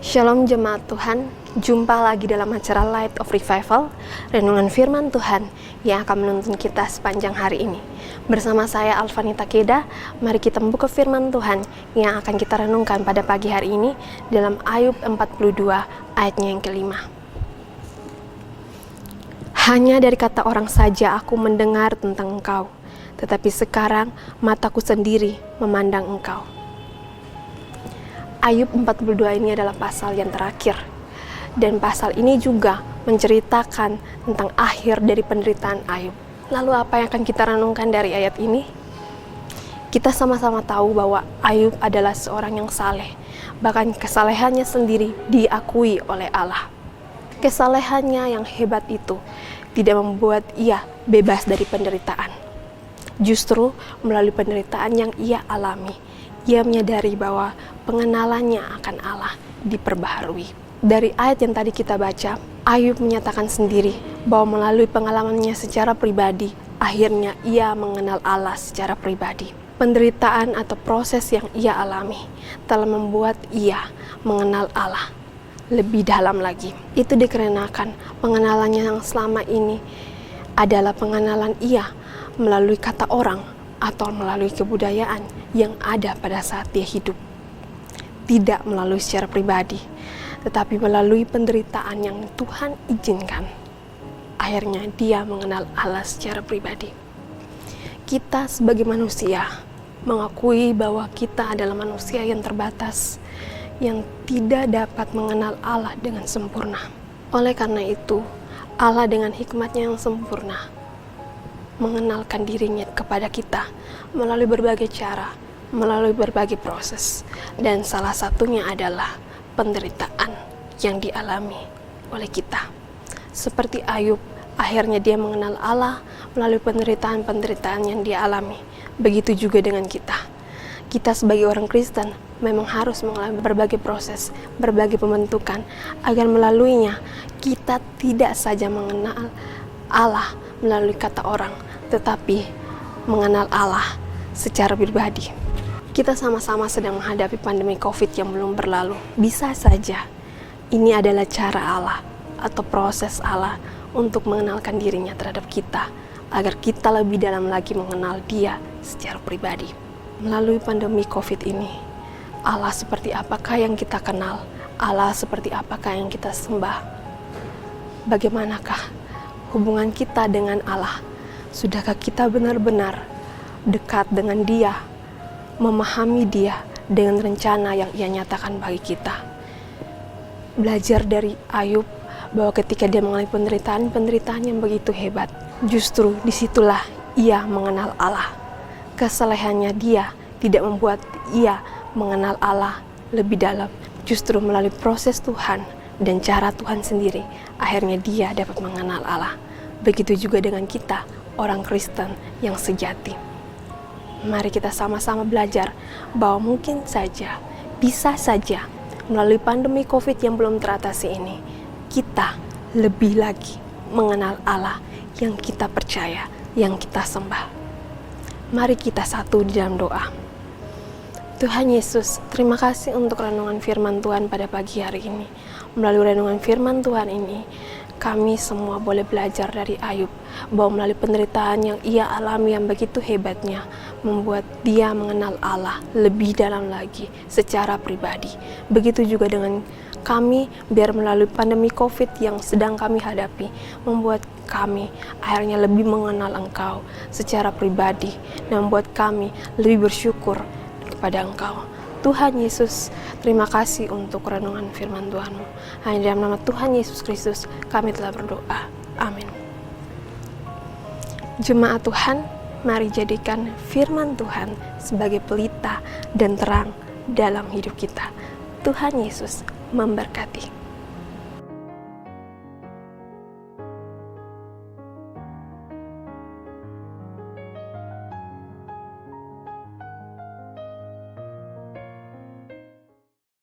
Shalom jemaat Tuhan, jumpa lagi dalam acara Light of Revival, renungan firman Tuhan yang akan menuntun kita sepanjang hari ini. Bersama saya Alvanita Keda, mari kita membuka firman Tuhan yang akan kita renungkan pada pagi hari ini dalam Ayub 42 ayatnya yang kelima. Hanya dari kata orang saja aku mendengar tentang Engkau, tetapi sekarang mataku sendiri memandang Engkau. Ayub 42 ini adalah pasal yang terakhir, dan pasal ini juga menceritakan tentang akhir dari penderitaan Ayub. Lalu apa yang akan kita renungkan dari ayat ini? Kita sama-sama tahu bahwa Ayub adalah seorang yang saleh, bahkan kesalehannya sendiri diakui oleh Allah. Kesalehannya yang hebat itu tidak membuat ia bebas dari penderitaan. Justru melalui penderitaan yang ia alami, ia menyadari bahwa pengenalannya akan Allah diperbaharui. Dari ayat yang tadi kita baca, Ayub menyatakan sendiri bahwa melalui pengalamannya secara pribadi, akhirnya ia mengenal Allah secara pribadi. Penderitaan atau proses yang ia alami telah membuat ia mengenal Allah lebih dalam lagi. Itu dikarenakan pengenalannya yang selama ini adalah pengenalan ia melalui kata orang atau melalui kebudayaan yang ada pada saat dia hidup. Tidak melalui secara pribadi, tetapi melalui penderitaan yang Tuhan izinkan. Akhirnya dia mengenal Allah secara pribadi. Kita sebagai manusia mengakui bahwa kita adalah manusia yang terbatas, yang tidak dapat mengenal Allah dengan sempurna. Oleh karena itu, Allah dengan hikmatnya yang sempurna mengenalkan dirinya kepada kita melalui berbagai cara, melalui berbagai proses, dan salah satunya adalah penderitaan yang dialami oleh kita. Seperti Ayub, akhirnya dia mengenal Allah melalui penderitaan-penderitaan yang dia alami. Begitu juga dengan kita. Kita sebagai orang Kristen memang harus mengalami berbagai proses, berbagai pembentukan, agar melaluinya kita tidak saja mengenal Allah melalui kata orang, tetapi mengenal Allah secara pribadi. Kita sama-sama sedang menghadapi pandemi COVID yang belum berlalu. Bisa saja ini adalah cara Allah atau proses Allah untuk mengenalkan dirinya terhadap kita, agar kita lebih dalam lagi mengenal Dia secara pribadi. Melalui pandemi COVID ini, Allah seperti apakah yang kita kenal? Allah seperti apakah yang kita sembah? Bagaimanakah hubungan kita dengan Allah? Sudahkah kita benar-benar dekat dengan Dia, memahami Dia dengan rencana yang Ia nyatakan bagi kita? Belajar dari Ayub bahwa ketika dia mengalami penderitaan yang begitu hebat, justru disitulah ia mengenal Allah. Kesalehannya dia tidak membuat ia mengenal Allah lebih dalam, justru melalui proses Tuhan dan cara Tuhan sendiri, akhirnya dia dapat mengenal Allah. Begitu juga dengan kita, orang Kristen yang sejati. Mari kita sama-sama belajar bahwa mungkin saja, bisa saja, melalui pandemi COVID yang belum teratasi ini, kita lebih lagi mengenal Allah yang kita percaya, yang kita sembah. Mari kita satu di dalam doa. Tuhan Yesus, terima kasih untuk renungan firman Tuhan pada pagi hari ini. Melalui renungan firman Tuhan ini, kami semua boleh belajar dari Ayub bahwa melalui penderitaan yang ia alami yang begitu hebatnya membuat dia mengenal Allah lebih dalam lagi secara pribadi. Begitu juga dengan kami, biar melalui pandemi COVID yang sedang kami hadapi membuat kami akhirnya lebih mengenal Engkau secara pribadi dan membuat kami lebih bersyukur kepada Engkau. Tuhan Yesus, terima kasih untuk renungan firman Tuhan-Mu. Hanya dalam nama Tuhan Yesus Kristus kami telah berdoa. Amin. Jemaat Tuhan, mari jadikan firman Tuhan sebagai pelita dan terang dalam hidup kita. Tuhan Yesus memberkati.